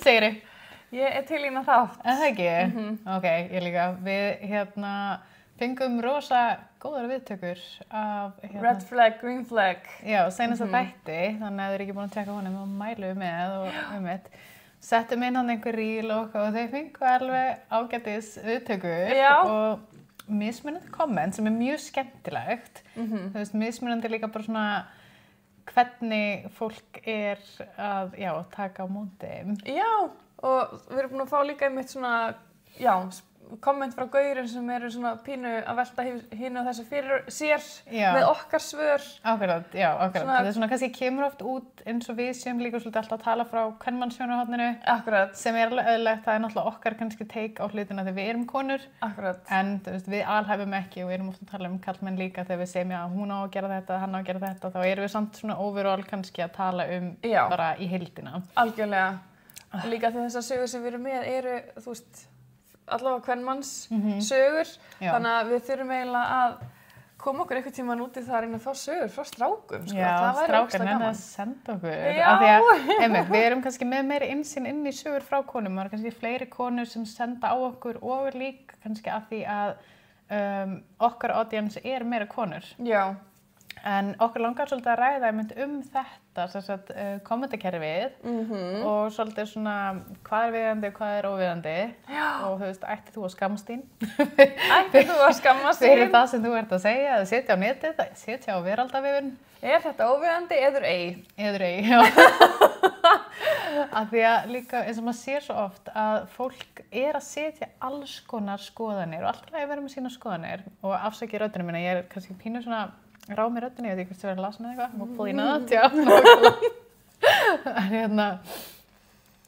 segirðu? Ég til í þátt. Það ekki? Ok, ég líka. Við fengum rosa góðar viðtökur af Red flag, green flag. Já, seinasta þætti, þannig að þau eru ekki búin að tjekka honum og mælum við með og settum inn hann einhver ríl og þau fengu alveg ágætis viðtökur og mismunandi komment sem mjög skemmtilegt. Þú veist, mismunandi líka bara svona hvernig fólk að taka á móti. Já, og við erum búin að fá líka einmitt svona, komment frá gaurin sem eru svona pínu að velta hinu og þessu fyrir sér með okkar svör. Akkurat. Það svona kannski kemur oft út eins og við séum líka svolítið alltaf að tala frá kvenmannssjónarhorninu. Akkurat. Sem alveg eðlilegt, það náttúrulega okkar kannski take á hlutina þegar við erum konur. Akkurat. En þú veist, við alhæfum ekki og við erum ofta að tala karlmenn líka þegar við segjum hún á að gera þetta, hann á að gera þetta, þá erum við samt svona overall kannski að tala bara í heildina. Algjörlega. Líka því þessar sögur sem við erum með eru, þú veist, allavega kvenmanns sögur, þannig að við þurfum eiginlega að koma okkur einhvern tímann út í það að reyna að fá sögur frá strákum, sko. Já, strákar nefna að senda okkur. Af því að, við erum kannski með meiri innsýn inn í sögur frá konum, það eru kannski fleiri konur sem senda á okkur og líka kannski af því að okkar audience meira konur. Já. En okkur langar svolítið að ræða þetta, kommentakerfið og svolítið svona hvað viðeigandi og hvað óviðeigandi. Og þú veist, ætti þú að skammast þín? Ætti þú að skammast þín? Fyrir það sem þú ert að segja, að setja á netið, að setja á veraldavefinn. Þetta óviðeigandi eður ei? Eður ei, já. Af því að líka eins og maður sér svo oft að fólk að setja alls konar skoðanir og alltaf að vera með sína skoðanir og afsækja röddina mína, ég kannski pínu svona ráð mér röddinni, ég veit ekki hvort þú verður að lasa með eitthvað, hopefully not,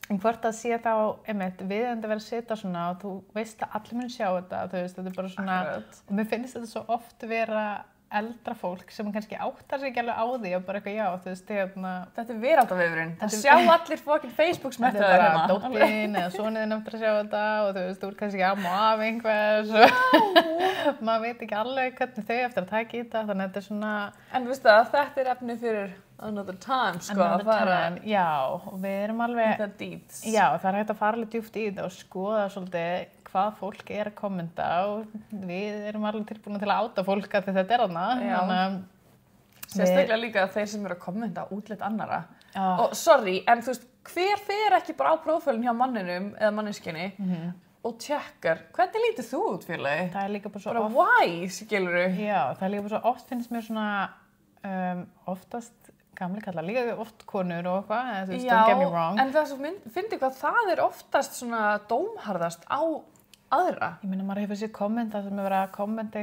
en hvort að sé þá, viðeigandi verið að setja svona og þú veist að allir muni sjá þetta, þú veist, þetta bara svona, og mér finnst þetta svo oft vera eldra fólk sem kannski áttar sig ekki alveg á því og bara eitthvað, þú veist, Þetta veraldavefurinn, það sjá allir fucking Facebook-smettur þetta bara dóttin eða sonuðinn eftir að sjá þetta og þú veist, þú ert kannski amma og af einhvers og maður veit ekki alveg hvernig þau eftir að taka í þetta, þannig að þetta svona En þú veist að þetta efni fyrir another time, sko, að fara Já, og við erum alveg Já, það hægt að fara alveg djúpt í þetta og skoða svolítið hvað fólk að kommenta og við erum alveg tilbúin til að áta fólk að þetta þarna. Sérstaklega líka þeir sem eru að kommenta útlit annarra. Og sorry, en þú veist, hver fer ekki bara á prófílinn hjá manninum eða manninskjunni og tjekkar, hvernig lítið þú út félagi? Það líka bara svo oft. Why, skilurðu? Já, það líka bara svo oft finnst mér svona oftast gamli kallar, líka oft konur og eitthvað, þú veist, don't get me wrong. En það svo fyndi hvað það oftast svona dómharðast á aðra. Ég meina, maður hefur sér kommenta sem verið að kommenta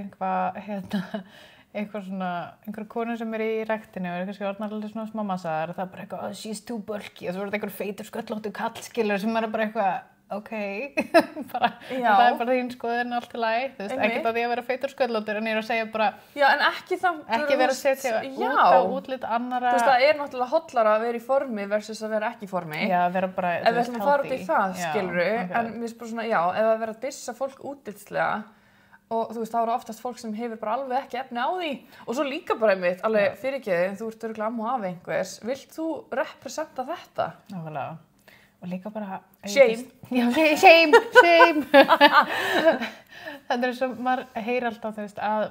einhver konur sem í ræktinu og kannski orðnar alveg svona smámassaðar og það bara eitthvað, she's too bulky og svo verður einhver feitur sköllóttur kallskilur sem er bara eitthvað, bara, það er bara þín skoðun allt í lagi, þú veist, ekkert að því að vera feitur sköllóttur en ég að segja bara, en ekki vera að setja út á útlit annara. Þú veist, það er náttúrulega hollara að vera í formi versus að vera ekki í formi. Já, vera bara, ef við ætlum að fara út í það, skilurðu, en mér finnst bara svona, ef að vera að dissa fólk útlitslega og þú veist, þá eru oftast fólk sem hefur bara alveg ekki efni á því og svo líka bara einmitt, alveg fyrirgeði, þú ert örugglega amma og afi einhvers, vilt þú representa þetta? Nákvæmlega. Og líka bara shame. Já, shame. Þetta svo, maður heyrir alltaf, þú veist, að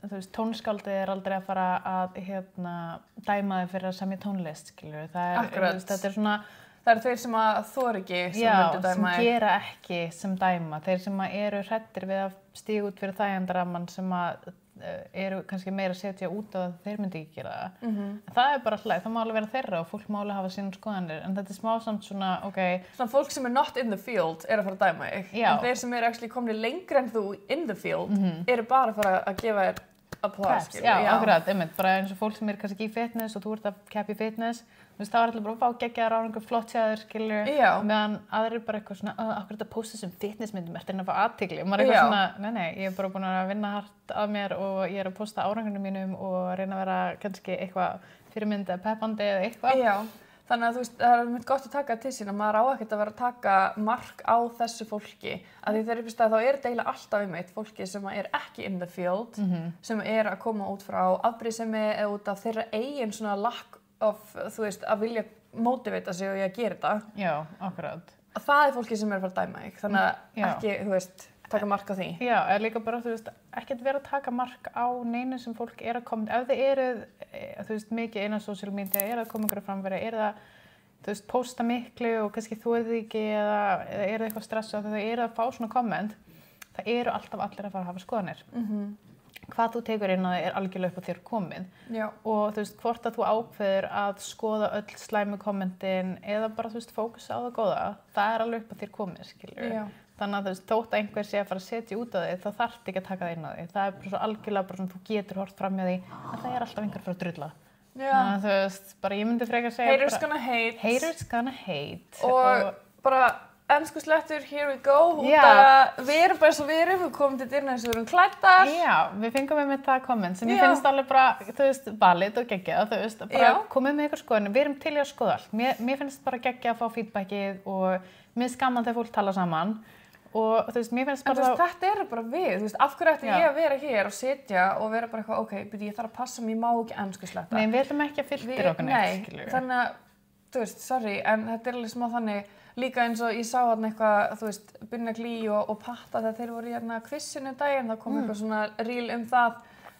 þú veist, tónskáldið aldrei að fara að dæma þig fyrir að semja tónlist, skilur. Þetta svona Það eru þeir sem að þora ekki sem myndu dæma sem gera ekki sem dæma. Þeir sem eru hræddir við að stíga út fyrir þægindarammann sem að eru kannski meira að setja út á að þeir myndi ekki gera það. Það bara alltaf, það má alveg vera þeirra og fólk má alveg hafa sínar skoðanir, en þetta smá samt svona, Svona fólk sem not in the field að fara að dæma þig. En þeir sem actually komnir lengra en þú in the field eru bara að fara að gefa þér applause. Já, akkurat, bara eins og fólk sem kannski í fitness og þú ert að keppa í fitness, þú veist, þá allir bara að fá geggjaðar árangur, flott hjá þér, skilur, meðan aðrir bara eitthvað svona, akkur þetta posta sem fitnessmyndum, ertu að fá athygli, og maður eitthvað svona, nei, ég er bara búin að vinna hart af mér og ég er að posta árangurnum mínum og reyna að vera kannski eitthvað fyrirmynd eða peppandi eða eitthvað. Já, þannig að þú veist, það mjög gott að taka til sín að maður á ekkert að vera að taka mark á þessu fólki, að því þegar upp í stað þá er deila alltaf fólki sem er ekki in the field, sem er að koma út frá afbrýðisemi eða út af þeirra eigin svona lack of, þú veist, að vilja mótivita sig og ég að gera þetta. Já, akkurat. Það fólki sem að fara að dæma þig, þannig að ekki, þú veist, taka mark á því. Já, líka bara, þú veist, ekkert vera að taka mark á neinu sem fólk að koma, ef þið eruð, þú veist, mikið innan social media, að koma ykkur framfæri, það, þú veist, posta miklu og kannski þú ekki eða eitthvað stressað, þegar þið að fá svona komment, það alltaf allir að fara að hafa skoðanir. Hvað þú tekur inn á það algjörlega upp á þér komið. Já. Og þú veist, hvort að þú ákveður að skoða öll slæmu kommentin eða bara, þú veist, fókusa á það góða, það alveg upp á þér komið, skilur. Já. Þannig að þú veist, þótt að einhver sé að fara að setja út á þig, þá þarftu ekki að taka það inn á þig. Það bara svo algjörlega bara svona, þú getur hort fram hjá því, en það alltaf einhver fyrir að drulla. Já. Þannig að þú veist, bara ég myndi frekar segja Haters gonna hate. Haters gonna hate. Og bara ensku slettur, here we go, við erum bara eins og við komum til dyrna eins og við erum klæddar. Já, við fengum með það komment sem ég finnst alveg bara, þú veist, valid og geggjað, þú veist, bara komið með ykkur skoðinu, við erum til í að skoða allt. Mér finnst bara geggjað að fá feedbackið og mér finnst gaman þegar fólk tala saman og þú veist, mér finnst bara en þetta bara við, þú veist, af hverju ætti ég að vera hér og sitja og vera bara eitthvað, ok, ég þarf að passa mig, ég má ekki ensku sletta. Nei, við ætlum ekki að filtera okkur neitt, skilur. Nei, þannig að, þú veist, sorry, en þetta alveg smá þannig. Líka eins og ég sá þarna eitthvað, þú veist, Binna Glí og Patta þegar þeir voru í hérna quizinu daginn, þá kom eitthvað svona reel það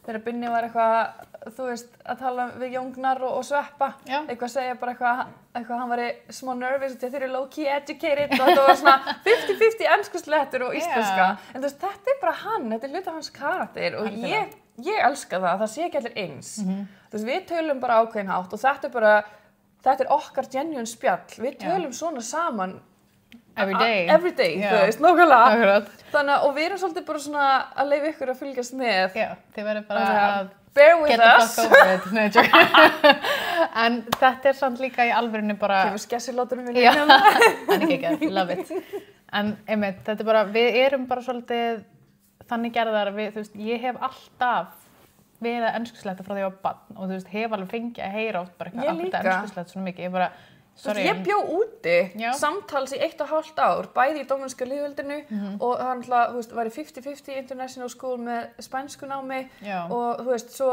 þegar Binni var eitthvað, þú veist, að tala við Jóngnar og Sveppa, eitthvað segja bara eitthvað hann var smá nervous þegar þeir eru low-key educated og þetta var svona 50-50 enskuslettur og íslenska, en þú veist, þetta bara hann, þetta hluti af hans karakter og ég elska það sé ekki allir eins. Þú veist, við tölum bara ákveðin hátt og þetta okkar genuine spjall. Við tölum svona saman every day, þú veist, nákvæmlega. Þannig og við erum svolítið bara svona að leyfa ykkur að fylgjast með. Já, þið verður bara að bear with us. En þetta samt líka í alvörinu bara... Kemur skessilátunum í lífnum. En ekki, love it. En einmitt, þetta bara, við erum bara svolítið þannig gerðar, þú veist, ég hef alltaf verið að enskusletta frá því að ég var barn og þú veist, hef alveg fengið að heyra oft bara eitthvað að enskusletta svona mikið. Ég bara, sorry. Ég bjó úti samtals í 1,5 ár, bæði í dómnenska lýðveldinu og hann þú veist, var í 50-50 international school með spænsku námi og þú veist, svo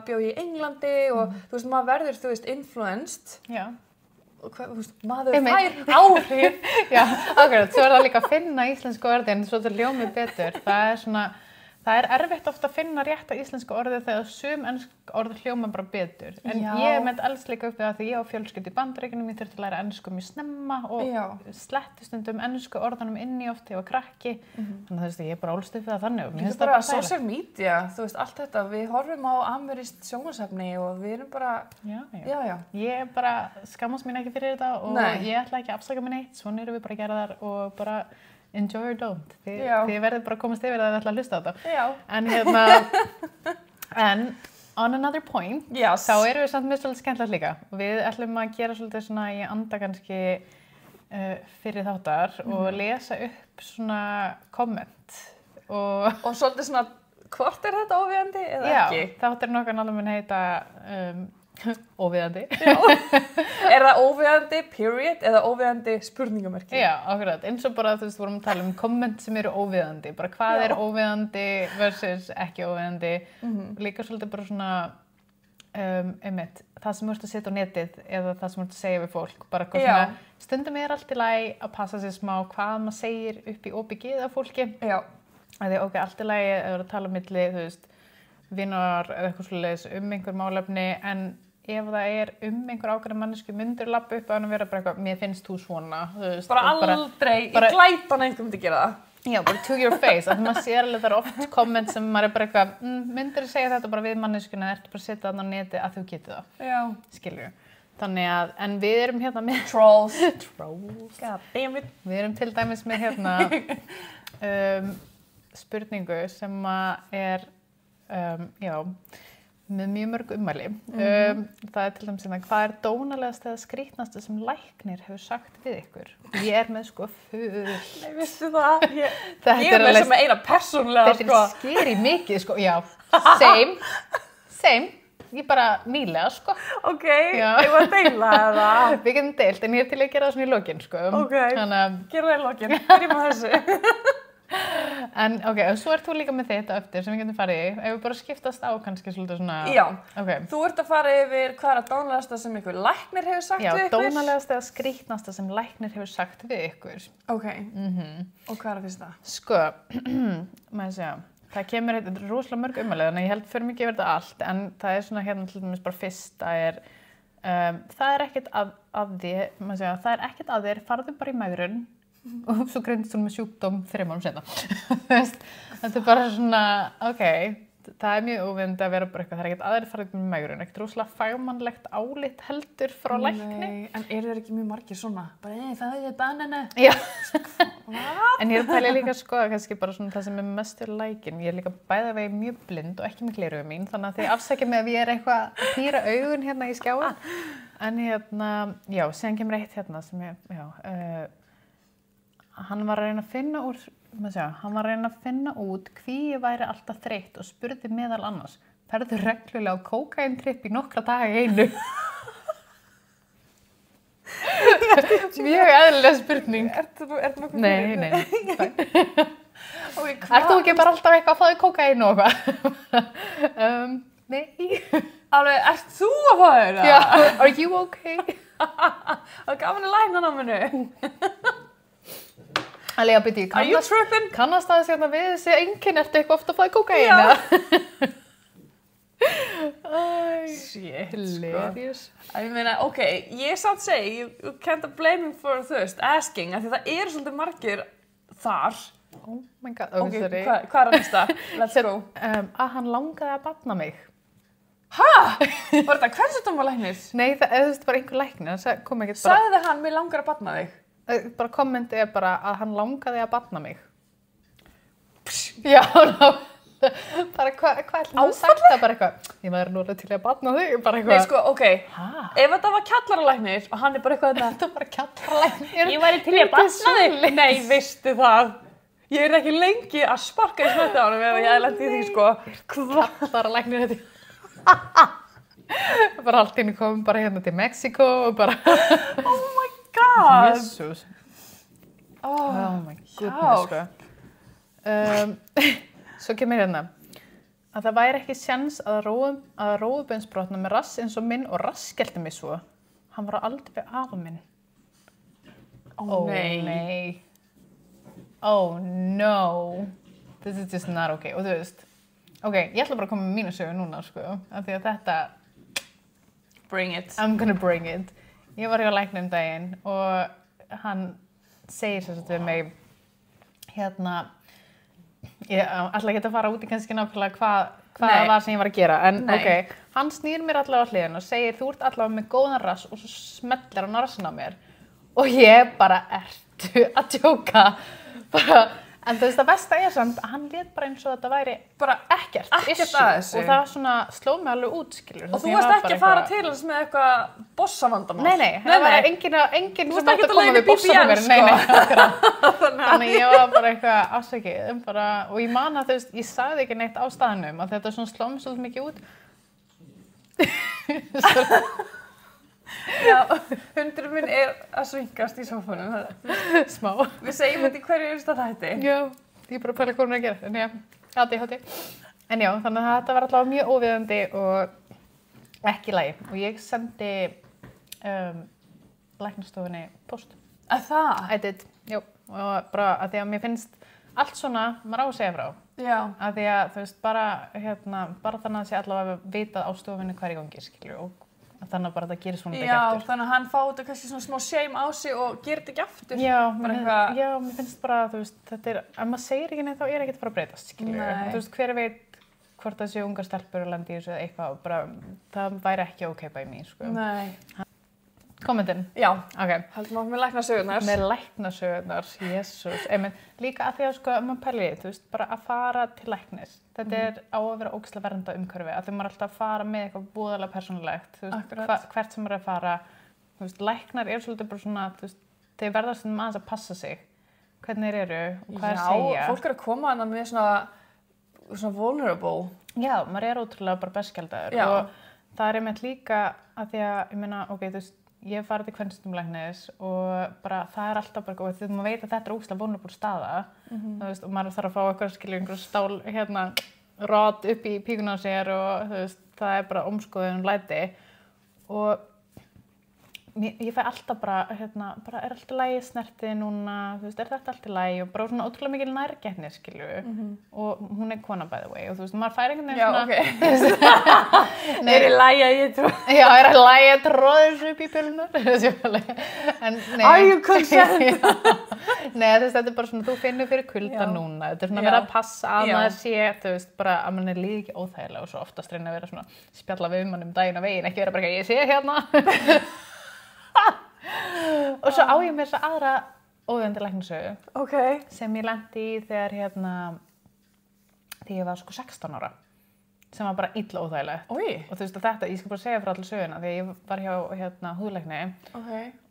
bjó ég í Englandi og þú veist, maður verður, þú veist, influenced. Já. Og hvað, þú veist, maður fær áhrif. Já, akkurat, svo það líka að finna íslensku orðin, svo þetta hljómið betur. Það erfitt ofta að finna rétta íslenska orðið þegar sum ensk orð hljóma bara betur. En ég meint alls líka upp við að því ég á fjölskyldu í Bandaríkjunum, ég þurfti að læra ensku mjög snemma og sletti stundum ensku orðunum inn í oft þegar ég var krakki. Þannig að þú veist, ég er bara ólst upp við það þannig. Þetta er bara social media, þú veist, allt þetta. Við horfum á amerískt sjónvarpsefni og við erum bara... Já. Ég bara skammast mín ekki fyrir þetta og ég ætla ekki að afsaka mig neitt. Svona erum við bara að gera þar og bara... enjoy or don't. Þið verður bara að komast yfir að þið ætla að hlusta á þetta. Já. En on another point, þá erum við samt með svolítið skemmtilegt líka. Við ætlum að gera svolítið svona í anda kannski fyrir þáttar og lesa upp svona komment. Og svolítið svona, hvort þetta óviðandi eða ekki? Já, þáttur nokkan alveg mun heita óviðandi. Er það óviðandi, period, eða óviðandi spurningamerki? Já, akkurat. Eins og bara, þú veist, vorum að tala um komment sem eru óviðandi. Bara hvað er óviðandi versus ekki óviðandi. Líka svolítið bara svona, einmitt, það sem þú ert að setja á netið eða það sem þú ert að segja við fólk. Bara svona, stundum er allt í lagi að passa sér smá hvað maður segir upp í opið af fólki. Já. Því, ok, allt í lagi að vera að tala milli, þú veist, vinar eða eitthvað svoleiðis einhver málefni, en ef það einhver ákveðna mannesku myndir labba upp að hann vera bara eitthvað, mér finnst þú svona, þú veist. Bara aldrei, ég glæp hann einhver myndi gera það. Já, bara to your face, að maður sér alveg þar oft komment sem maður bara eitthvað, myndir segja þetta bara við manneskuna, ertu bara að setja þarna á neti að þú getur það. Já. Skilur. Þannig að, en við erum hérna með... Trolls. God damn it. Við erum til dæmis með hérna spurningu sem er með mjög mörg ummæli. Það til dæmis hérna, hvað er dónalegast eða skrítnasta sem læknir hefur sagt við ykkur? Ég er með sko full. Nei, veistu það? Ég er með sem eina persónulega sko. Þetta skeri mikið sko, já. Same. Ég bara nýlega sko. Ok, ég var að deila það. Við getum deilt, en ég er til að gera það svona í lokin sko. Ok, gera það í lokin. Byrjum á þessu. En ok, og svo ert þú líka með þetta eftir sem við getum farið í. Ef við bara skiptast á kannski svolítið svona... Já, okay. Þú ert að fara yfir hvað er að dónalegasta sem ykkur læknir hefur sagt við ykkur? Já, dónalegasta eða skrítnasta sem læknir hefur sagt við ykkur. Ok, og hvað er fyrst það? Sko, maður segja, það kemur rosalega mörg umalega, en ég held fyrir mikið yfir þetta allt, en það er svona hérna til dæmis bara fyrsta er, það er ekkert að þér, maður segja, það er ekkert að þér, farðu bara í megrun, og svo greindist hún með sjúkdóm 3 mánuðum seinna. Þetta er bara svona, ok, það er mjög óviðandi að vera bara eitthvað, það er ekkert aðeins farið með megrun, ekkert rosalega fagmannlegt álit heldur frá lækni. En eru þeir ekki mjög margir svona? Bara, það er banana. Já. En ég er að pæla líka að skoða kannski bara svona það sem er mestur lækin. Ég er líka bæða veginn mjög blind og ekki með gleraugu mín, þannig að þið afsækja mig ef ég er eitthvað að píra augun hérna í skjáin. En hérna, já, síðan kemur eitt hérna sem ég, hann var að reyna að finna út hví ég væri alltaf þreytt og spurði meðal annars, ferðu reglulega á kókaíntripp í nokkra daga í einu? Mjög eðlilega spurning. Ertu nokkuð fyrir? Nei. Ert þú ekki bara alltaf eitthvað að fá þig kókaín og eitthvað? Nei. Alveg, ert þú að fá þér það? Já, are you okay? Það er gaman að læna náminu. Allega byrju, kannast aðeins hérna við þessi einkenni, ertu eitthvað ofta að fá kókaín? Já. Shit, hilarious. Ég meina, ok, ég samt segi, you can't blame him for asking, af því það eru svolítið margir þar. Oh my god, ok, sorry. Hvað er að næsta? Let's go. Að hann langaði að batna mig. Hæ? Var þetta hversjúkdómalæknir? Nei, það er bara einhver læknir, það kom ekkert bara... Sagði hann, mig langar að batna þig? Bara kommenti er bara að hann langaði að batna mig. Já, bara hvað ætlum þú sagt það bara eitthvað? Ég væri nú alveg til að batna þig, bara eitthvað. Nei, sko, ok, ef þetta var kjallaralæknir og hann er bara eitthvað þetta. Þetta var bara kjallaralæknir. Ég væri til að batna þig. Nei, veistu það. Ég er ekki lengi að sparka í smötti á honum ef ég lendi í því, sko. Kjallaralæknir þetta. Bara allt inn komum bara hérna til Mexiko og bara... Oh my god! Jesus. Oh my goodness, sko. Svo kemur hérna að það væri ekki séns að rófubeinsbrotna með rass eins og minn og rass skellti mig svo. Hann var á aldur við afa minn. Oh nei. Oh no. This is just not okay. Og þú veist, ok, ég ætla bara að koma með mínu sögu núna, sko. Af því að þetta... Bring it. I'm gonna bring it. Ég var hjá lækni daginn og hann segir sem sagt við mig, hérna, ég ætla ekki að fara út í kannski nákvæmlega hvað það var sem ég var að gera, en ok, hann snýr mér allavega á hliðina og segir, þú ert allavega með góðan rass og svo smellir hann á rassinn á mér. Og ég bara, ertu að djóka? Bara, en þú veist, það besta er samt að hann lét bara eins og þetta væri bara ekkert að þessu. Og það svona sló mig alveg út, skilur. Og þú varst ekki að fara til þess með eitthvað bossavandamál? Nei, það var enginn sem átt að koma við bossanúmer. Nei, þannig að ég var bara eitthvað afsakið. Og ég man að þú veist, ég sagði ekki neitt á staðnum að þetta svona sló mig svolítið mikið út. Já, hundurinn minn er að svinkast í sófanum. Smá. Við segjum þetta í hverju einsta þætti. Já, ég er bara að pæla hvað hún er að gera. En já, hátti. En já, þannig að þetta var allavega mjög óviðandi og ekki í lagi. Og ég sendi læknastofunni póst. Að það? I did, já. Og bara að því að mér finnst allt svona, maður á að segja frá. Já. Að því að þú veist, bara þannig að sé allavega vitað á stofunni hvað er í gangi, skilur, og þannig að bara það gerir svona ekki aftur. Já, þannig að hann fáið kannski svona smá shame á sig og gerir þetta ekki aftur. Já, mér finnst bara, þú veist, þetta er, ef maður segir ekki neitt þá er ekkert að fara að breytast, skilur. Þú veist, hver veit hvort það sé ungar stelpur og landi í þessu eða eitthvað, bara, það væri ekki ok by me, sko. Nei. Kommentin? Já. Ok. Haldum á með læknasögurnar. Með læknasögurnar, Jesus. Líka að því að, sko, maður pælir, þú veist, bara að fara til læknis. Þetta er á að vera ógeðslega vernda umhverfi, að því maður er alltaf að fara með eitthvað voðalega persónulegt, þú veist, hvert sem maður er að fara, þú veist, læknar eru svolítið bara svona, þú veist, þeir verða stundum aðeins að passa sig, hvernig þeir eru og hvað þeir segja. Já, fólk er að koma hana með svona vulnerable. Já, maður er ótrúlega bara berskjaldaður og það er einmitt líka að því að, ég meina, ok, þú veist, ég hef farið til kvennsjúkdómalæknis og bara það alltaf bara góð þegar maður veit að þetta ógeðslega vulnerable staða þú veist, og maður þarf að fá einhver stál rod upp í píkuna á sér og þú veist, það bara ómskoðun læti og ég fæ alltaf bara bara er allt í lagi snerti núna, þú veist, er þetta allt í lagi og bara svona ótrúlega mikil nærgætni, og hún er kona by the way og þú veist, maður fær einhvern veginn svona er í lagi að ég trú já, er í lagi að tróða þessu upp í pílunar en nei are you concerned? Nei, þetta er bara svona, þú finnur fyrir kulda núna þetta er svona verið að passa að maður sé þú veist, bara að mann er líka ekki óþægilega og svo oftast reyna að vera svona spjalla við mann daginn og veginn, ekki vera bara ég sé hérna og svo á ég mér þess aðra óviðeigandi læknissögu sem ég lenti í þegar þegar ég var 16 ára sem var bara illa óþægilegt og þú veist að þetta, ég skal bara segja frá allir söguna þegar ég var hjá húðlækni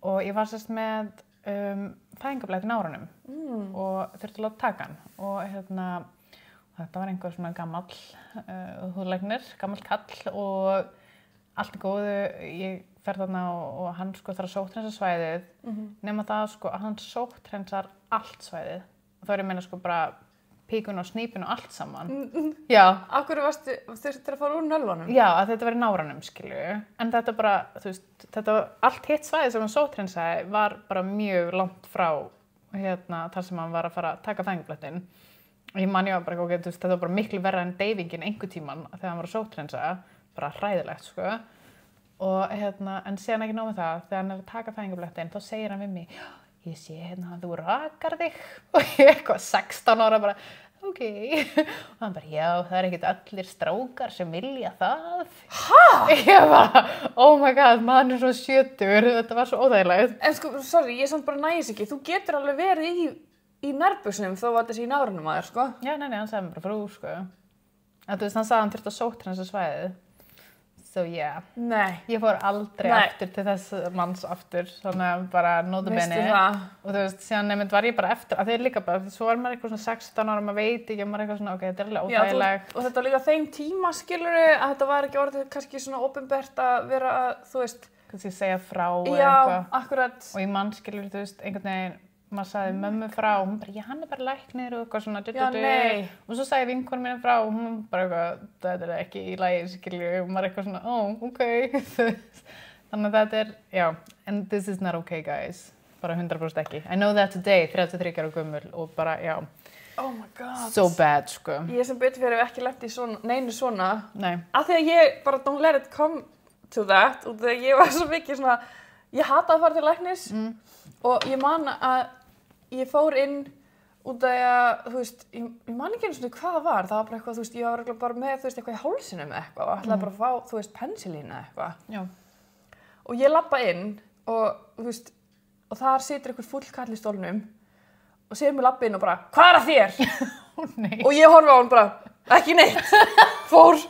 og ég var sérst með fæðingarblæti í nárunum og þurfti að láta taka hann og þetta var einhver svona gamall húðlæknir, gamall kall og allt er góðu, ég fer þarna og hann þarf að sótthreinsa svæðið nema það að hann sótthreinsar allt svæðið og þá er ég að meina bara píkun og snípun og allt saman já. Af hverju þurftir að fara úr nölvunum? Já, að þetta var í náranum, en þetta bara, þú veist, allt hitt svæðið sem hann sótthreinsaði var bara mjög langt frá þar sem hann var að fara að taka fæðingarblætinn og ég man ég var bara, þetta var bara miklu verra en deyfingin einhver tíman þegar hann var að sótthreinsa bara hræðilegt, og en síðan ekki nóg með það þegar hann er að taka fæðingarblætinn þá segir hann við mig ég sé þú rakar þig og ég eitthvað 16 ára bara ok og hann bara já það er ekkert allir strákar sem vilja það ég bara oh my god maður er svo 70 þetta var svo óþægilegt en sorry ég samt bara næs ekki þú getur alveg verið í nærbuxunum þó að þetta sé í nárunum að þér já nei hann sagði mér bara frú að þú veist hann sagði hann þurfti að sótthreinsa svæðið so yeah. Nei. Ég fór aldrei aftur til þess manns aftur, svona bara notabene. Og þú veist, síðan nefnt var ég bara eftir, að þeir líka bara, svo var maður eitthvað svona 16 ára, maður veit ekki, maður eitthvað svona, ok, þetta er alveg óþægilegt. Og þetta var líka þeim tíma, skilurðu, að þetta var ekki orðið kannski svona opinbert að vera að, þú veist, kannski segja frá eða eitthvað. Já, akkurat. Og í mann, skilurðu, þú veist, einhvern veginn, maður sagði mömmu frá, hún bara, já, hann er bara læknir og eitthvað svona, já, nei. Og svo sagði vinkonu mína frá, og hún bara eitthvað, þetta er ekki í lagi, skilju, og maður eitthvað svona, ok. Þannig að þetta er, já, and this is not okay, guys. Bara 100% ekki. I know that today, 33 ára gömul, og bara, já. Oh my god. So bad, sko. Ég sem betur fyrir hef ekki lent í svona, neinu svona. Nei. Af því að ég bara don't let it come to that, og þegar ég var svo mikið svona, ég hataði að fara til læknis, og ég man að ég fór inn út af að, þú veist, ég man ekki einu svona hvað það var bara eitthvað, þú veist, ég var bara með, þú veist, eitthvað í hálsinum eitthvað og ætlaði bara að fá, þú veist, pensilína eitthvað. Já. Og ég labba inn og, þú veist, og þar situr einhver fúll kall í stólnum og segir mér labba inn og bara, hvað er að þér? Nei. Og ég horfa á hann bara, ekki neitt, fór.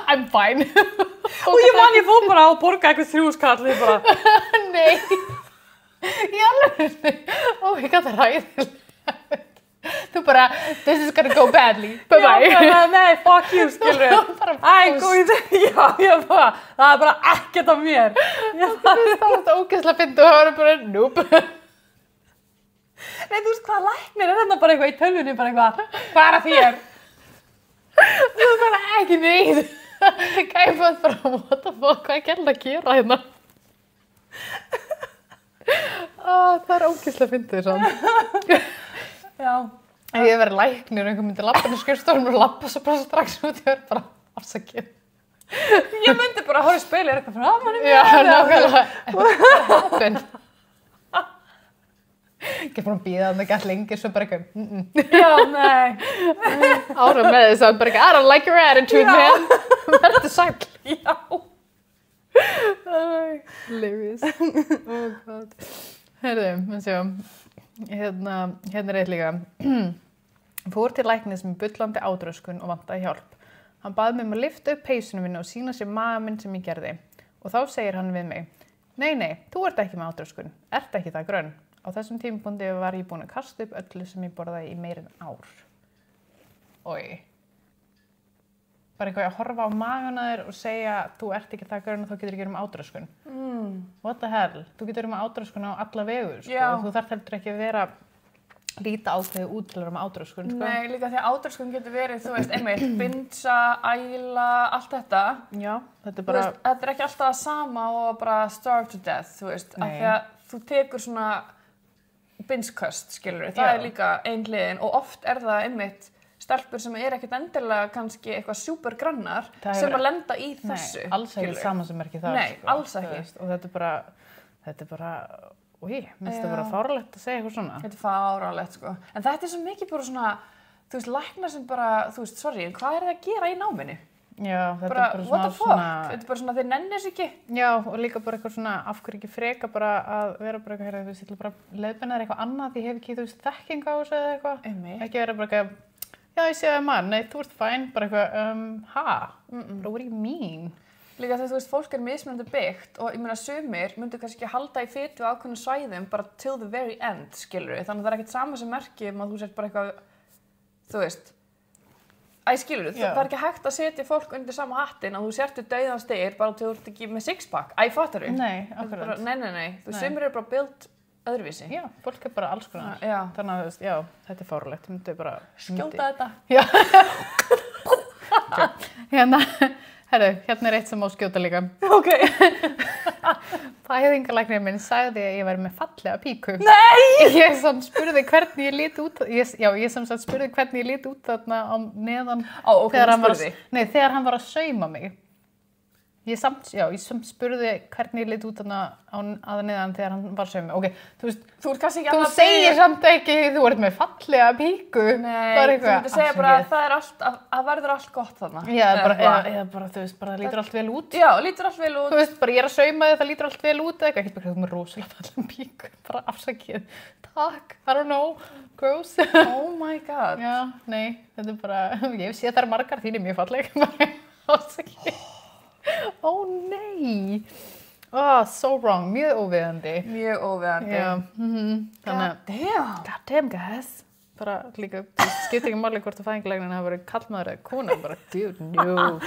I'm fine. Og ég man ég fór bara og borga eitthvað 3.000 kall og ég bara, nei. Í alveg, oh my god, það er ræðilegt. Þú bara, this is gonna go badly, bye bye. Já, bara, nei, fuck you, skilur. Æ, góð, já, ég bara, það er bara ekkert af mér. Það er ógeðslega fyndið og það var bara, nope. Nei, þú veist hvað læknir er hérna bara eitthvað í tölvunni, bara eitthvað, hvað er að þér? Það er bara ekki neitt. Gæfað bara, what the fuck, hvað er gæla að gera hérna? Það er ógeðslega fyndið samt. Já. Ef ég verið læknir og einhver myndi labba inn í skurðstofuna og labba svo bara strax út ég verið bara afsakið. Ég myndi bara horfa í spegil eitthvað frá manni mér. Já, nákvæmlega. What happened? Ekki bara að bíða þannig að gætt lengi svo bara eitthvað. Já, nei. Ára með þess að bara eitthvað, I don't like your attitude, man. Verður sæll. Já. Hilarious. Oh god. Herðu, maður sjá. Hérna er eitt líka. Fór til læknis með bullandi átröskun og vantaði hjálp. Hann baði mig að lyfta upp peysunum minni og sýna sér maga minn sem ég gerði. Og þá segir hann við mig, nei, þú ert ekki með átröskun. Ert ekki það grönn. Á þessum tímapunkti var ég búin að kasta upp öllu sem ég borðaði í meira en ár. Oj. Bara eitthvað að horfa á magana þér og segja þú ert ekki það grönn og þá getur ekki um átröskun. what the hell, þú getur með átröskun á alla vegur, sko, Já. þú þarf heldur ekki að vera líta ákveðið út til að vera með átröskun, sko. Nei, líka því að átröskun getur verið, þú veist, einmitt, binsa, æla, allt þetta. Já, þetta er Þú bara, veist, þetta er ekki alltaf það sama og bara starve to death, þú veist, af því að þú tekur svona binge-köst, skilur það er líka ein hliðin og oft er það einmitt stelpur sem er ekkert endilega kannski eitthvað supergrannar sem að lenda í þessu. Nei, alls ekki samansmerki þar, Nei, sko, alls ekki. Veist, og þetta er bara, minnst það bara fáránlegt að segja eitthvað svona. Þetta er fáránlegt, sko. En þetta er svo mikið bara svona, þú veist, læknar sem bara, þú veist, sorry, hvað er það að gera í náminu? Já, þetta bara, er bara what the fuck? Þetta er bara svona, þeir nenni þessu ekki. Já, og líka bara eitthvað svona, af hverju ekki freka bara að vera bara eitthvað, þú veist, ég ætla bara leiðbeina þér eitthvað annað, því ég hef ekki, þú veist, þekking á þessu eða eitthvað. Ekki vera bara eitthvað, já, ég sé það mann, nei, þú ert fæn, bara eitthvað, bara, what do you mean? Líka þegar þú veist, fólk er mismunandi byggt og ég meina sumir myndu kannski ekki halda í fitu á ákveðnum svæðum bara till the very end, skilur við. Þannig að það er ekkert sama sem merki að þú sért bara eitthvað, þú veist, skilur við, það er ekki hægt að setja fólk undir sama hattin að þú sertu dauðan styr bara til þú ert ekki með sixpack. Fattar þú? Nei, akkurat. Nei. Þú sumir eru bara built öðruvísi. Já, fólk er bara alls konar. Þannig að þú veist, já, þetta er fáránlegt. Þú myndir bara... Skjóta þetta. Já. Herru, hérna er eitt sem má skjóta líka. Ok. Fæðingarlæknirinn minn sagði að ég væri með fallega píku. Nei! Ég samt spurði hvernig ég lít út, ég samt spurði hvernig ég lít út þarna á neðan. Þegar hann var að sauma mig. Ég samt spurði hvernig ég lít út þarna að neðan þegar hann var að sauma mig. Ok, þú veist, þú segir samt ekki, þú ert með fallega píku. Nei, þú myndir segja bara að það er allt, að verður allt gott þarna. Já, eða bara, þú veist, bara lítur allt vel út. Já, lítur allt vel út. Þú veist, bara ég er að sauma þig, það lítur allt vel út, eitthvað, ekki bara, þú með rosalega fallega píku, bara afsakið. Takk, I don't know, gross. Oh my god. Já, nei, þetta er bara, ég sé það margar þín mjög fallega, bara afsakið. Ó nei, so wrong, mjög óviðandi. Mjög óviðandi. Þannig að, god damn guys. Bara líka, þú skiptir ekki máli hvort að fæðingarlæknirinn hafa verið karlmaður eða kona, bara dude, no.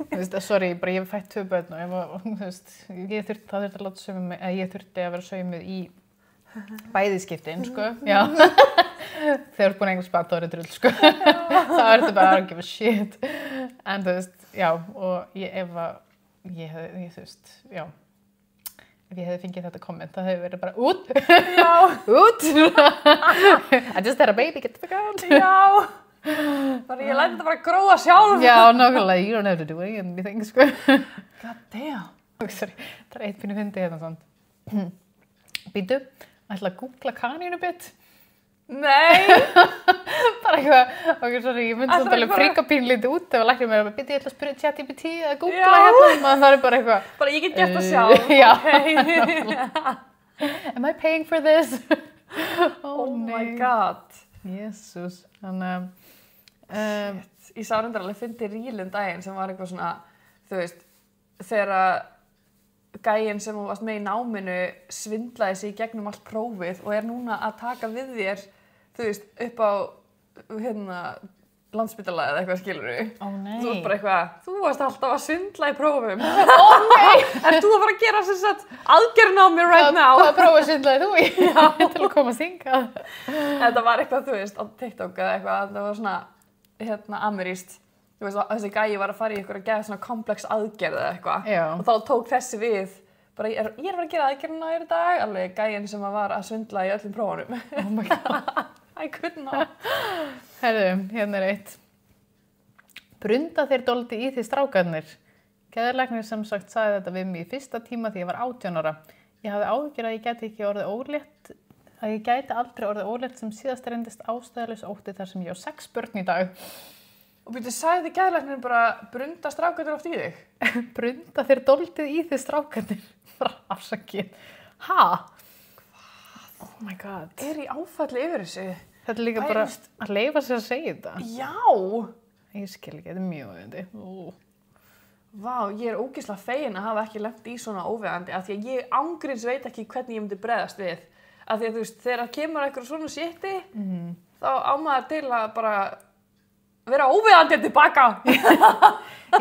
Þú veist, sorry, bara ég hef fætt 2 börn og þú veist, ég þurfti að láta sauma mig, eða ég þurfti að vera saumuð í bæðiskiptin, sko. Já. Þegar þú ert búin að eignast barn, þá er þetta drull, sko. Þá er þetta bara, I don't give a shit. En þú veist, já, og ef ég hefði fengið þetta komment, það hefði verið bara út. Já. Út. I just had a baby, get the fuck out. Já. Bara ég læti þetta bara gróa sjálf. Já, nákvæmlega, you don't have to do anything, sko. God damn. Sorry, það er eitt pínu fyndið hérna svona. Býtu, ætla að googla kanínubit. Nei. Bara eitthvað, ok, sorry, ég myndi samt alveg fríka pínlítið út ef læknir mér að býtu, ég ætla að spyrja ChatGPT eða googla hérna, það er bara eitthvað. Bara ég get gert það sjálf. Já. Am I paying for this? Oh my god. Jesus. Þannig ég sá reyndar alveg fyndið rílum daginn sem var eitthvað svona, þú veist, þegar gæinn sem þú varst með í náminu svindlaði sig í gegnum allt prófið og er núna að taka við þér, þú veist, upp á Landspítala eða eitthvað, skilurðu. Ó nei. Þú ert bara eitthvað, þú varst alltaf að svindla í prófum. Ó nei. Ert þú að fara að gera sem sagt aðgerðina á mér right now? Hvaða prófið svindlaði þú í? Já. Til að koma að syngja. Þetta var eitthvað, þú veist, á TikTok eða eitthvað, það var svona, amerískt. Þú veist, þessi gæi var að fara í eitthvað að gera svona komplex aðgerð eða eitthvað. Já. Og þá tók þessi við, bara ég er að fara að gera aðgerðina í dag, alveg gæinn sem var að svindla í öllum prófunum. Oh my god. I could not. Herðu, hérna er eitt. Brunda þeir dóldi í því strákarnir. Geðlæknir sem sagt sagði þetta við mig í fyrsta tíma því ég var 18 ára. Ég hafði áhyggjur að ég gæti aldrei orðið ólétt sem síðast reyndist ástæðalaus ótti þar sem ég á 6 börn í dag. Og býttu, sagði þið geðlæknirinn bara, brunda strákarnir oft í þig? Brunda þeir dóldið í þið strákarnir. Bara afsakið. Ha? Hvað? Oh my god. Er í áfalli yfir þessu? Þetta er líka bara að leyfa sér að segja þetta. Já! Ég skil ekki, þetta er mjög óviðandi. Vá, ég er ógeðslega fegin að hafa ekki lent í svona óviðandi af því að ég ángríns veit ekki hvernig ég myndi bregðast við. Af því að þú veist, þegar kemur eitthvað svona shiti, þá á maður til að bara vera óviðandi tilbaka.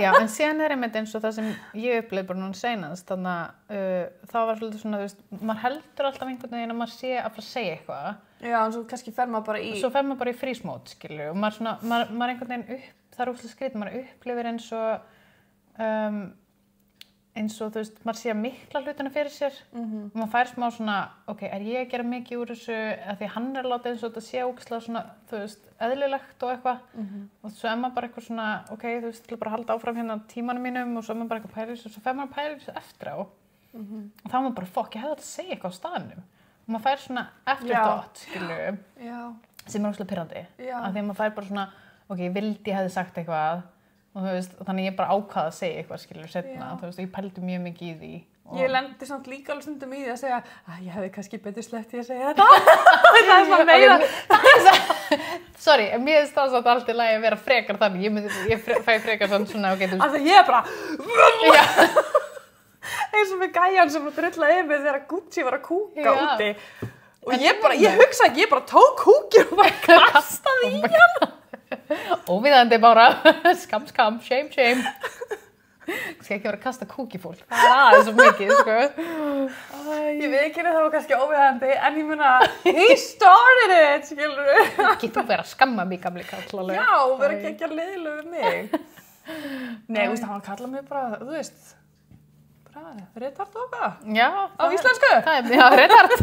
Já, en síðan einmitt eins og það sem ég upplifði bara núna seinast, þannig að það var svolítið svona, þú veist, maður heldur alltaf einhvern veginn að maður sé að fara að segja eitthvað. Já, en svo kannski fer maður bara í... Svo fer maður bara í freeze-mode, skilur, og maður svona, maður einhvern veginn það er óslega skrítið, maður upplifir eins og, þú veist, maður sé að mikla hlutina fyrir sér og maður fær smá svona, ok, er ég að gera mikið úr þessu, að því hann er að láta eins og þetta sé ógeðslega svona, þú veist, eðlilegt og eitthvað og svo er maður bara eitthvað svona, ok, þú veist, til að bara halda áfram hérna tímanum mínum og svo er maður bara eitthvað pælis og svo fer maður að pælis eftir á og þá er maður bara, fuck, ég hefði þetta að segja eitthvað á staðnum og maður fær svona afterthought, skilju, sem er óslega pirrandi, að því að maður fær bara svona, ok, ég vildi ég hefði sagt eitthvað og þú veist, þannig ég bara ákvað að segja eitthvað, skilur, setna, þú veist, og ég pældi mjög mikið í því. Ég lendi samt líka alveg stundum í því að segja að ég hefði kannski betur sleppt í að segja þetta. Það er svona meira. Sorry, en mér finnst það alltaf í lagi að vera frekar þannig. Ég fæ frekar svona, ok, þú veist. Alltaf ég er bara... eins og með gæjan sem drullaði yfir mig þegar Gucci var að kúka úti. Og ég hugsa ekki, ég bara tók kúkið og bara kastaði í hann. Óviðandi bara, skam, shame. Ég skal ekki vera að kasta kúk í fólk, það er aðeins svo mikið, sko. Ég veit ekki það var kannski óviðandi, en ég meina, he started it, skilur þú? Getur þú verið að skamma mig, gamli kall, alveg? Já, vera ekki að leiðilega við mig. Nei, þú veist, hann kallaði mig bara, þú veist, bara, retard og hvað? Já. Á íslensku? Já, retard.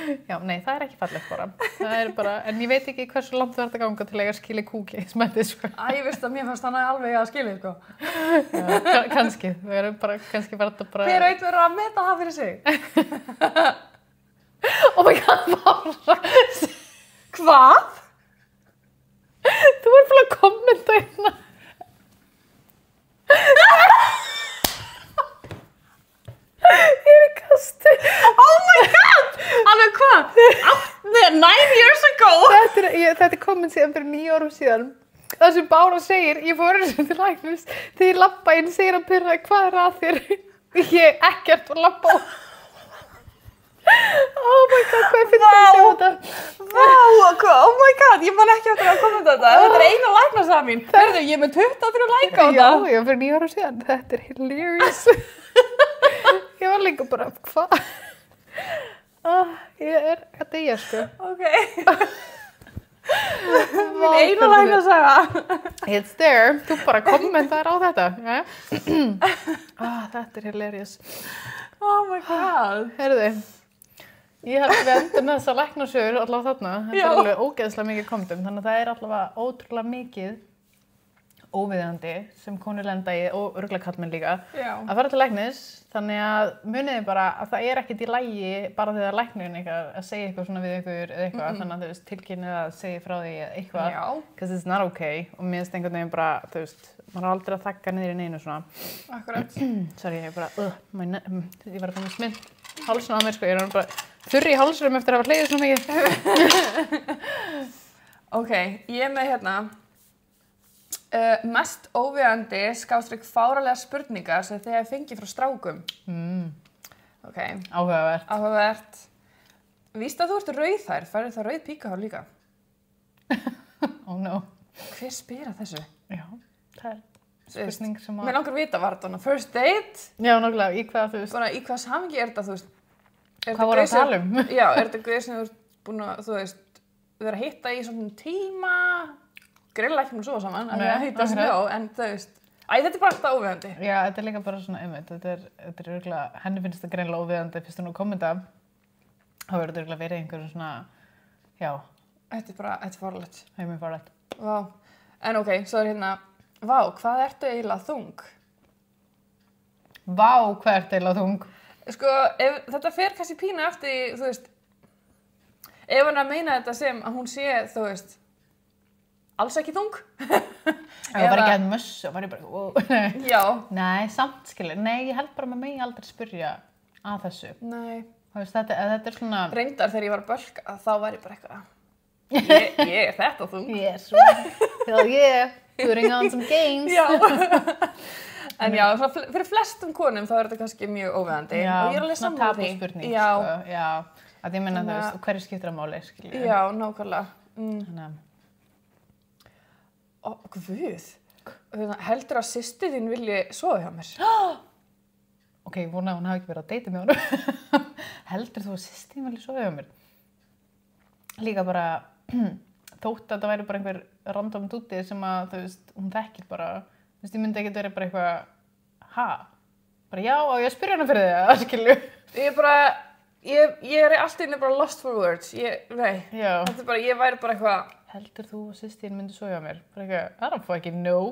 Já, nei, það er ekki fallegt bara. Það er bara, en ég veit ekki hversu langt þú ert að ganga til að ég skilja kúki, smettið, sko. Ég veist að mér fannst hann alveg að skilja, sko. Já, kannski. Við erum bara, kannski var þetta bara... Hver verður að meta það fyrir sig? Oh my god, Bára. Hvað? Þú ert bara að kommenta hérna. Ég er í kastu. Oh my god! Alveg hvað? 9 years ago? Þetta er komment síðan fyrir 9 árum síðan. Það sem Bára segir, ég fór eins og til læknis, þegar ég labba inn, segir hann pirraði, hvað er að þér? Ég ekkert að labba á. Oh my god, hvað finnst það að sjá þetta? Oh my god, ég man ekki eftir að kommenta þetta. Þetta er eina læknasaga mín. Hörðu, ég er með 23 læka á það. Já, fyrir 9 árum síðan. Þetta er hilarious. Ég var líka bara, hvað? Ég er að deyja, sko. Ok. Mín eina læknasaga. It's there. Þú bara kommentaðir á þetta. Þetta er hilarious. Oh my god. Heyrðu, ég held við endum með þessa læknasögur allavega þarna. Þetta er alveg ógeðslega mikið komdum, þannig að það er allavega ótrúlega mikið óviðandi sem konur lenda í og örugglega karlmenn líka að fara til læknis, þannig að muniði bara að það er ekkert í lagi bara þegar læknirinn eitthvað að segja eitthvað svona við ykkur eða eitthvað, þannig að þú veist tilkynnið að segja frá því eitthvað, because it's not okay og mér finnst einhvern veginn bara, þú veist, maður er aldrei að þagga niður í neinu svona. Akkurat. Sorry, ég bara, ég var að koma sminn hálsinn á mér, sko, ég er bara þurri í hálsrum eftir að hafa hlegið svona mikið. Ok, ég er með hérna mest óviðandi / fáránlegar spurningar sem þið hafið fengið frá strákum. Ok. Áhugavert. Víst að þú ert rauðhær, færðu þá rauð píkahár líka? Oh no. Hver spyr að þessu? Já, það er spurning sem að... Mér langar að vita, var þetta first date? Já, nákvæmlega, í hvað þú veist? Bara í hvað samhengi er þetta, þú veist? Hvað voru að tala um? Já, er þetta guð sem þú ert búin að, þú veist, vera að hitta í svona tíma? Grilla ekki með svo saman, að hitta sem já, en þú veist, þetta er bara alltaf óviðandi. Já, þetta er líka bara svona einmitt, þetta er örugglega, henni finnst þetta greinilega óviðandi fyrst hún að kommenta, þá verður þetta örugglega verið einhverjum svona, já. Þetta er farlegt. Það er mjög farlegt. Vá, en ok, svo er hérna, vá, hvað ertu eiginlega þung? Vá, hvað ertu eiginlega þung? Sko, þetta fer kannski pínu eftir, þú veist, ef hann að meina þetta sem að hún sé, þú veist, alls ekki þung. Það var ekki að mössu, var ég bara, wow. Já. Nei, samt skilur. Nei, ég held bara með mig aldrei spyrja að þessu. Nei. Þú veist, þetta er svona... Reyndar þegar ég var að bölka, þá var ég bara eitthvað, ég er þetta þung. Yes, right. Hell yeah, putting on some gains. Já. En já, fyrir flestum konum þá er þetta kannski mjög óviðandi. Já, og ég er alveg svona tabuspurning, sko. Já, að ég meina þú veist, hverju skiptir að máli, skilur. Já, nákvæmlega. Guð. Heldur að systir þín vilji sofa hjá mér? Ok, ég vona að hún hafi ekki verið að deyta með honum. Heldur þú að systir þín vilji sofa hjá mér? Líka bara, þótt að það væri bara einhver random dúti sem að, þú veist, hún þekkir bara, þú veist, ég myndi ekki verið bara eitthvað, bara já, og ég spyr hana fyrir þig, skilju. Ég er alltaf inni bara lost for words, nei, þetta bara, ég væri bara eitthvað. Heldur þú að systir þín myndi sofa hjá mér? Bara eitthvað, I don't fucking know,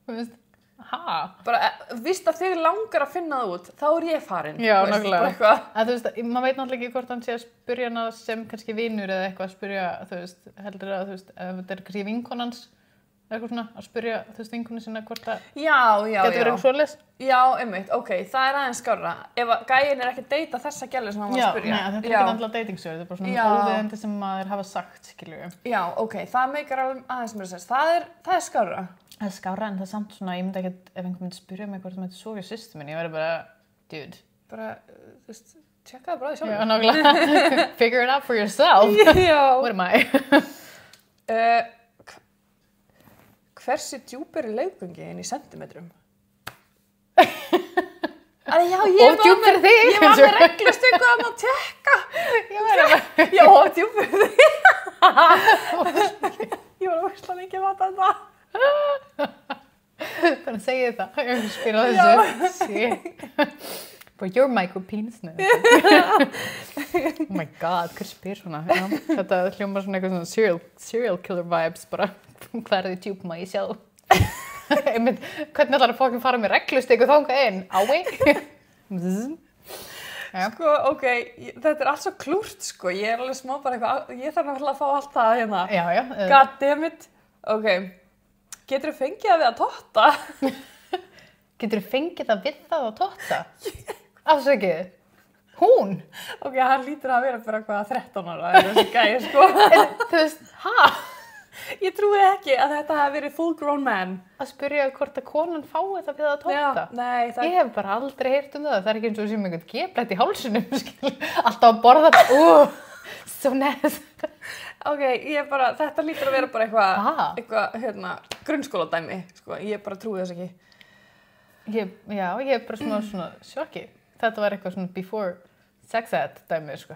þú veist. Bara, víst að þig langar að finna það út, þá er ég farin. Já, nákvæmlega. Þú veist, maður veit náttúrulega ekki hvort hann sé að spyrja hana sem kannski vinur eða eitthvað að spyrja, þú veist, heldur að, þú veist, ef þetta er kannski vinkonans, eitthvað svona, að spyrja, þú veist, vinkonu sinna hvort að getur verið eitthvað svoleiðis. Já, einmitt, ok, það er aðeins skárra. Ef gæinn er ekki að deyta þessa gælu sem hann var að spyrja. Já, nei, þetta er ekki náttúrulega deytingsögur, þetta er bara svona óviðeigandi sem maður hafa sagt, skilju. Já, ok, það meikar aðeins mér sens. Það er skárra. Það er skárra en það er samt svona, ég myndi ekkert, ef einhver myndi spyrja mig hvort það myndi sofa hjá systur minni, ég væri bara, dude. Bara, þú veist, tjekka það bara því sjálfur. Já, nákvæmlega. Figure it out for yourself. Já. What am I? Hversu djúp er leggöngi í sentimetrum? Já, og djúp fyrir þig. Ég var með reglustöku að tjekka. Já, og djúp fyrir þig. Ég var verslan ekki að vata þetta. Þannig að segja þetta. Ég vil spila þessu. But you're micro penis now. Oh my god, hver spyr svona? Þetta hljómar svona eitthvað svona serial killer vibes bara. Hvað er þið djúp maður ég sjálf? Hvernig ætlar að fókin fara með reglustöku þangað inn? Ái? Sko, ok, þetta er allt svo klúrt, sko. Ég er alveg smá bara eitthvað, ég þarf náttúrulega að fá allt það hérna. Já. God damn it. Ok, getur þú fengið það við að totta? Getur þú fengið það við það að totta? Afsakið. Hún? Ok, hann lítur að vera fyrir eitthvað 13 ára, þessi gæi, sko. Þú veist, Ég trúi ekki að þetta hafi verið full grown man. Að spyrja hvort að konan fái það við að totta? Já, nei. Ég hef bara aldrei heyrt um það. Það er ekki eins og sem einhvern geðblætt í hálsinum, alltaf að borða þetta. So nice. Ok, þetta lítur að vera bara eitthvað, grunnskóladæmi, sko. Ég bara trúi þess ekki. Ég er bara svona sjokki. Þetta var eitthvað svona before sex ed dæmi, sko.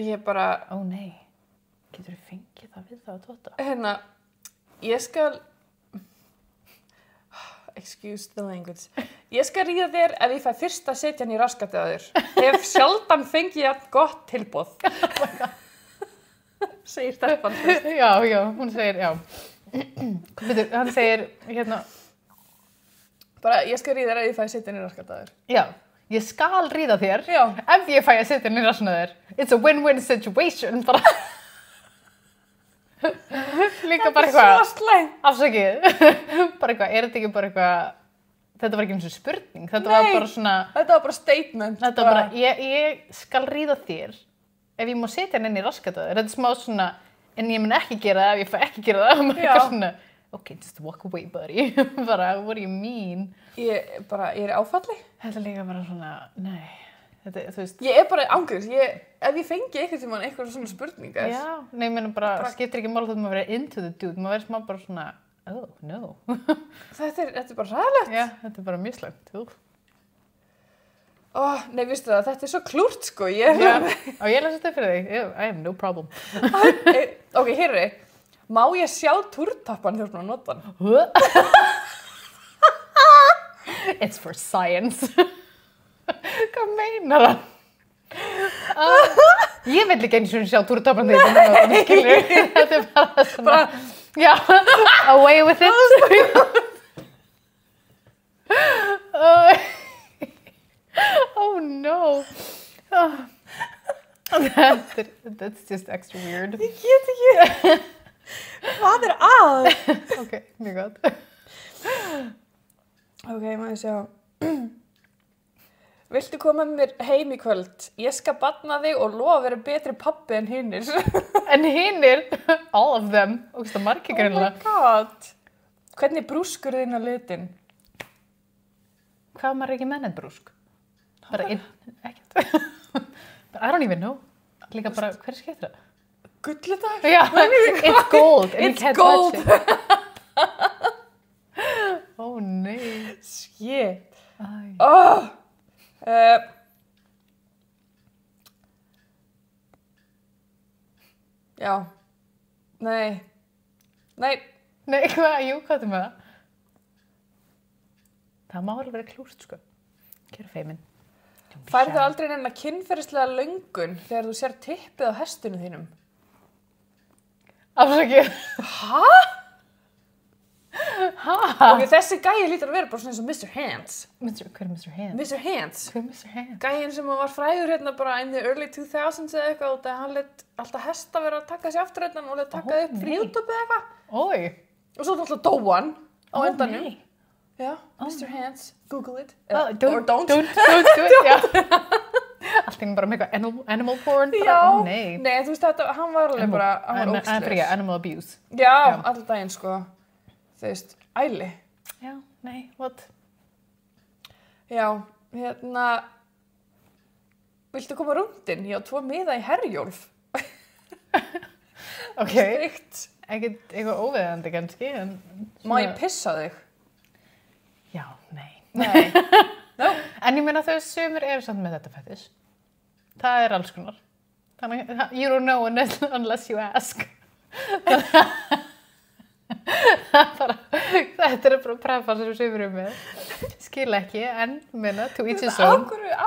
Ég bara... Ó nei, getur þú fengið það við það að totta? Ég skal... Excuse the language. Ég skal ríða þér ef ég fæ fyrst að setja hann í raskatið á þér. Hef sjaldan fengið jafn gott tilboð. Oh my god. Segir Stefán. Já, hún segir, já. Hann segir, bara, ég skal ríða þér ef ég fæ að setja hann í raskatið á þér. Já. Ég skal ríða þér ef ég fæ að setja hann í raskatið á þér. It's a win-win situation, bara. Líka bara eitthvað. Þetta er svo slæmt. Afsakið. Bara eitthvað, er þetta ekki bara eitthvað, þetta var ekki eins og spurning, þetta var bara svona. Þetta var bara statement. Þetta var bara, ég skal ríða þér ef ég má setja hann inn í raskatið á þér. Þetta er smá svona, en ég mun ekki gera það ef ég fæ ekki gera það. Eitthvað svona, okay, just walk away, buddy. Bara, what do you mean? Ég er áfalli. Þetta er líka bara svona, nei. Þetta, þú veist. Ég er bara ángriðs, ef ég fengi eitthvað svona spurningar. Já, nei, ég meina bara skiptir ekki máli þótt maður verið into the dude, maður verið smá bara svona, oh, no. Þetta er bara ræðilegt. Já, þetta er bara mjög slæmt. Nei, vistu það, þetta er svo klúrt, sko. Ég lesa þetta fyrir þig, I have no problem. Ok, heyrðu, má ég sjá túrtappan þegar svona nota hann? It's for science. Hvað meinar hann? Ég vil ekki eins og sjá túrtappan þegar það skilur. Þetta er bara svona, já, away with it. Oh no. That's just extra weird. Ég get ekki. Hvað er að? Ok, mjög gott. Ok, maður sjá. Viltu koma með mér heim í kvöld? Ég skal barna þig og lofa að vera betri pabbi en hinnir. En hinnir? All of them. Og það margir greinlega. Oh my god. Hvernig brúskur þinn að litin? Hvað maður ekki menn en brúsk? Bara ekkert. I don't even know. Líka bara, hver skiptir það? Gullidag? Já, it's gold. It's gold. Nei, hvað er með það? Það má alveg vera klúst, sko. Kæra feimin. Færðu aldrei neina kynferðislega löngun þegar þú sér tippið á hestinu þínum? Afsakið. Hæ? Ok, þessi gæi lítur að vera bara svona eins og Mr. Hands. Hver er Mr. Hands? Mr. Hands. Hver er Mr. Hands? Gæin sem var frægur hérna bara in the early 2000s eða eitthvað og hann lét alltaf hesta vera að taka sér aftur hérna og lét taka upp fyrir YouTube eða eitthvað. Ói. Og svo alltaf dó hann á endanum. Nei. Já, Mr. Hands. Google it. Or don't. Don't do it, já. Allt bara með eitthvað animal porn. Já. Nei, þú veist þetta, hann var alveg bara, hann var ógeðslegur. Animal abuse. Já, alltaf daginn sko. Þú veist, æli. Já, nei, what? Já, viltu koma rúndinn? Ég á 2 miða í Herjólf. Ok. Strikt. Ekkert eitthvað óviðandi kannski, en... Má ég pissa þig? Já, nei. Nei. No. En ég meina þau sumir eru samt með þetta fetish. Það er alls konar. Þannig, you don't know unless you ask. Þetta er bara prefar sem sumir með. Skil ekki, en meina, to each his own. Á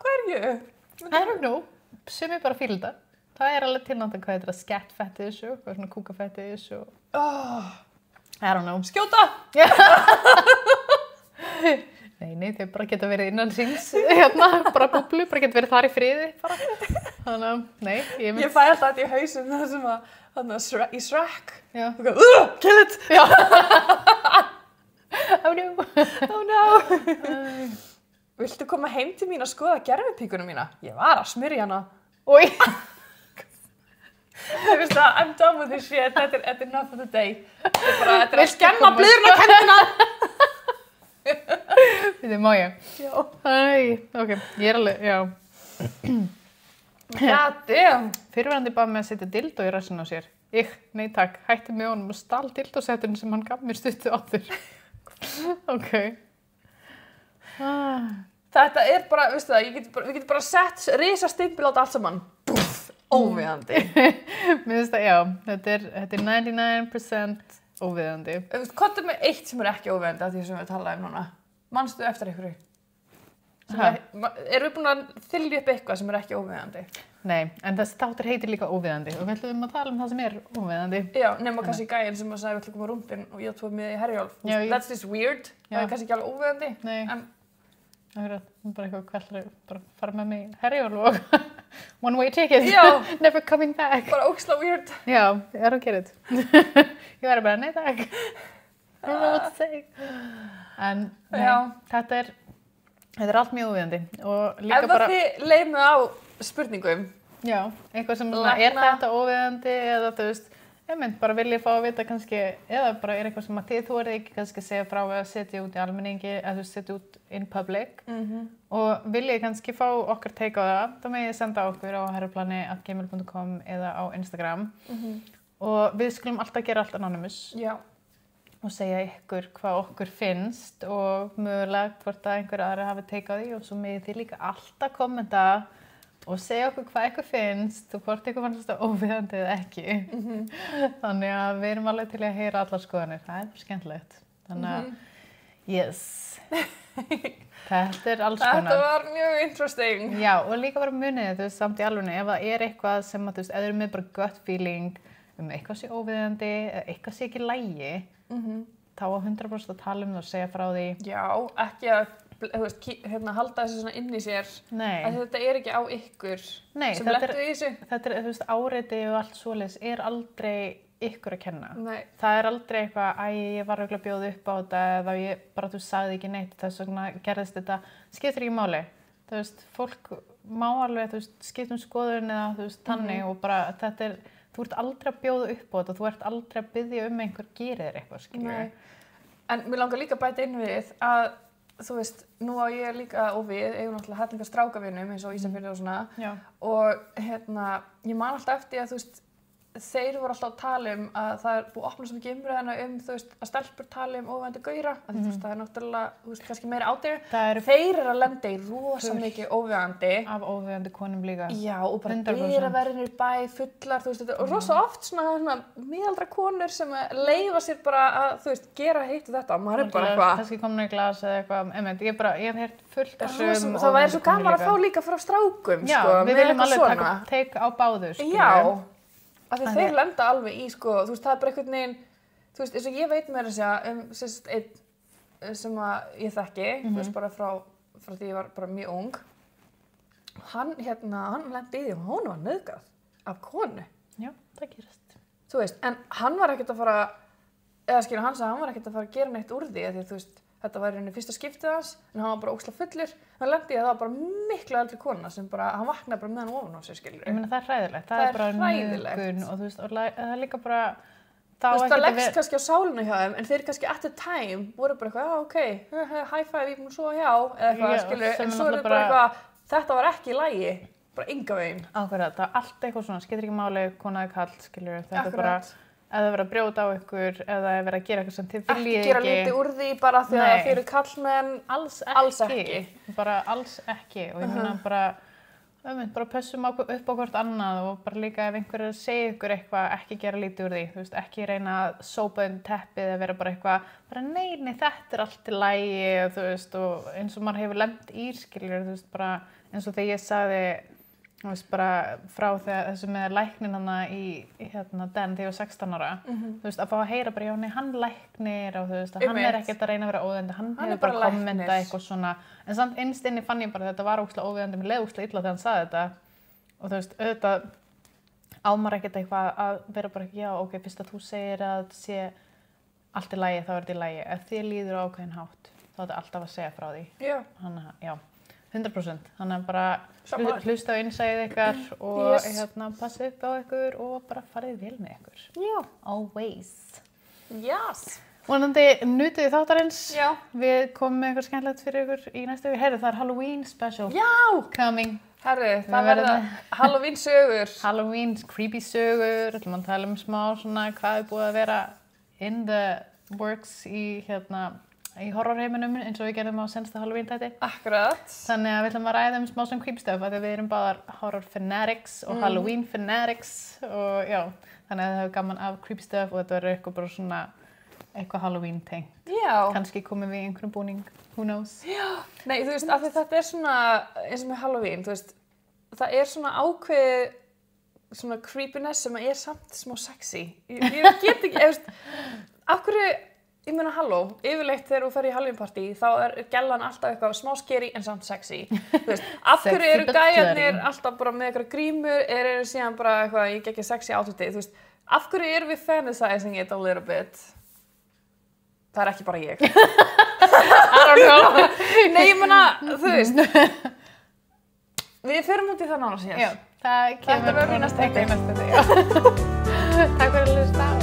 hverju? I don't know. Sumir bara fíla þetta. Það er alveg tilnátt hvað þetta er scat fetish og hvað svona kúka fetish og... I don't know. Skjóta! Nei, þau bara geta verið innan síns, bara búblu, bara geta verið þar í friði, bara. Þannig að, nei, Ég fæ alltaf þetta í hausinn það sem að, í Shrek. Já. Þú veist, kill it! Já. Oh no. Oh no. Viltu koma heim til mín að skoða gervipíkuna mína? Ég var að smyrja hana. Oj. Þú veist að, I'm done with this shit, þetta er enough of the day. Þetta er að skemma blöðurna kennina. Þetta má ég. Já. Æ, ok, ég er alveg, já. God damn. Fyrrverandi bað mig að setja dildó í rassinn á sér. Nei takk, hætti með honum og stal dildósetturinn sem hann gaf mér stuttu áður. Ok. Þetta er bara, veistu það, við getum bara sett risastimpil á þetta allt saman. Búff, óviðandi. Mér finnst það, já, þetta er 99% óviðandi. Hvað er með eitt sem er ekki óviðandi af því sem við talaðum núna? Manstu eftir einhverju? Erum við búin að þylja upp eitthvað sem er ekki óviðandi? Nei, en þessi þáttur heitir líka óviðandi og við ætlum að tala það sem er óviðandi. Já, nema kannski gæinn sem að sagði við ætlum að koma rúndinn og ég tóð með í Herjólf. That's just weird. Það er kannski ekki alveg óviðandi. Nei, það er bara eitthvað kveldur, bara fara með mig í Herjólf og one way ticket, never coming back. Bara ógeðslega weird. Já, I don't get it. Ég verður bara, nei takk. I don't know what to say. En nei, þetta er allt mjög óviðandi og líka bara... Ef þið leið á spurningum. Já, eitthvað sem er þetta óviðandi eða þú veist, ég mynd bara vilja fá að vita kannski, eða bara er eitthvað sem að þið þú ekki kannski segja frá að setja út í almenningi eða þú setja út in public og vilja kannski fá okkar take á það, þá megið senda okkur á herraplani@gmail.com eða á Instagram og við skulum alltaf gera allt anonymous. Já. Og segja ykkur hvað okkur finnst og mögulega hvort að einhver aðra hafi take á því og svo megið þið líka alltaf kommenta og segja okkur hvað ykkur finnst og hvort ykkur fannst þetta óviðandi eða ekki. Þannig að við erum alveg til að heyra allar skoðanir. Það er skemmtilegt. Þannig að, yes. Þetta er alls konar. Þetta var mjög interesting. Já, og líka bara munið, þú veist, samt í alvegni, ef það er eitthvað sem að, þú veist, ef þið eru með bara gut feeling eitthvað sé óviðandi eða eitthvað sé ekki í lagi, þá á 100% að tala það og segja frá því. Já, ekki að halda þessu svona inn í sér. Nei. Að þetta er ekki á ykkur sem lentu í þessu. Þetta er, þú veist, áreiti og allt svoleiðis er aldrei ykkur að kenna. Nei. Það er aldrei eitthvað, ég var örugglega að bjóða upp á þetta eða ég bara, þú sagði ekki neitt, þess vegna gerðist þetta. Skiptir ekki máli. Þú veist, fólk má alveg, þú veist, skiptum skoðun eða, þú veist, þannig og bara þetta er, þú ert aldrei að bjóða upp á þetta, þú ert aldrei að biðja einhver gerir þér eitthvað, skilur. En mér langar líka að bæta inn við að þú veist, nú á ég líka og við eigum náttúrulega hellinga strákavinum eins og Ísafirði og svona. Já. Og ég man alltaf eftir að þú veist, þeir voru alltaf að tala að það búið að opna svo mikið umræðina þú veist, að stelpur tala óviðeigandi gaura, þú veist, það náttúrulega, þú veist, kannski meira áttir. Þeir að lenda í rosa mikið óviðeigandi. Af óviðeigandi konum líka. Já, og bara dyraverðinir bæ, fullar, þú veist, þetta og rosa oft svona miðaldra konur sem leyfa sér bara að, þú veist, gera hitt og þetta og maður bara eitthvað. Kannski komna í glas eða eitthvað, ég hef heyrt fullt af sögum. Það væri svo gaman að fá líka frá strákum, já, sko. Við viljum alveg take á báðu, skilur. Já, af því þeir lenda alveg í, sko, þú veist, það bara einhvern veginn, þú veist, eins og ég veit meira að segja einn sem að ég þekki, þú veist, bara frá því ég var bara mjög ung. Hann lendi í því og hún var nauðgað af konu. Já, það gerist. Þú veist, en hann var ekkert að fara, eða skilur, hann sagði að hann var ekkert að fara að gera neitt úr því, því þú veist, þetta var í rauninni fyrsta skiptið hans, en hann var bara ógeðslega fullur. Hann lendi í að það var bara miklu eldri kona sem bara, hann vaknaði bara með hann ofan á sig, skilur. Ég meina, það er hræðilegt. Það er bara nauðgun og þú veist, og það er líka bara, þú veist, það leggst kannski á sálinu hjá þeim, en þeir kannski at the time voru bara eitthvað, já, ok, high five, ég búin að sofa hjá, eða eitthvað, skilur, en svo er þetta bara eitthvað, þetta var ekki í lagi, bara enga veginn. Ákveðið, það er allt eitthvað svona, skiptir ekki máli, kona eða karl, skilur, þetta er bara ef það verið að brjóta á ykkur eða verið að gera eitthvað sem þið viljið ekki. Ekki gera lítið úr því bara því að þið eru kallmenn. Alls ekki. Bara alls ekki. Og ég meina bara pössum upp á hvort annað og bara líka ef einhver er að segja ykkur eitthvað, ekki gera lítið úr því. Þú veist, ekki reyna að sópa teppið eða vera bara eitthvað, bara nei, þetta er allt í lagi, þú veist, og eins og maður hefur lent í, skilur, þú veist, bara eins og þegar ég sagði, þú veist, bara frá þessu með læknin hana í Den þegar ég var 16 ára, þú veist, að fá að heyra bara, já, nei, hann læknir og þú veist, hann er ekkert að reyna að vera óviðeigandi, hann hefur bara kommentað eitthvað svona, en samt innst inni fann ég bara að þetta var ógeðslega óviðeigandi, mér leið ógeðslega illa þegar hann sagði þetta og þú veist, auðvitað á maður ekkert eitthvað að vera bara, já, ok, fyrst að þú segir að þetta sé allt í lagi, þá er þetta í lagi, ef þér líður á ákveðinn hátt, þá er þetta alltaf að segja frá því. Já. 100%. Þannig að bara hlusta á innsæðið ykkar og passa upp á ykkur og bara farið vel með ykkur. Já. Always. Yes. Vonandi nutið þáttarins. Já. Við komum með eitthvað skemmtilegt fyrir ykkur í næstu viku. Heyrðu, það er Halloween special. Já. Coming. Herru, það verða Halloween sögur. Halloween, creepy sögur. Við ætlum að tala smá svona hvað er búið að vera in the works í horrorheiminum eins og við gerðum á sensta Halloween-tæti. Akkurat. Þannig að við ætlum að ræða smá sem creepy stuff af því við erum báðar horror fanatics og Halloween fanatics og já, þannig að það hefur gaman af creepy stuff og þetta verður eitthvað bara svona eitthvað Halloween tengt. Já. Kannski komum við í einhverjum búning, who knows? Já. Nei, þú veist, af því þetta er svona eins og með Halloween, þú veist, það er svona ákveðið svona creepiness sem er samt smá sexy. Ég get ekki, veist, af hverju ég meina, halló, yfirleitt þegar þú fer í Halloween-partí þá er gellan alltaf eitthvað smá scary en samt sexy. Þú veist, af hverju eru gæjarnir alltaf bara með eitthvað grímur, eru síðan bara eitthvað, ég ekki sexy outfiti, þú veist, af hverju erum við fantasizing it a little bit? Það er ekki bara ég. I don't know. Nei, ég meina, þú veist, við förum út í það nána síðan. Já, það kemur í næsta þætti. Takk fyrir að hlusta.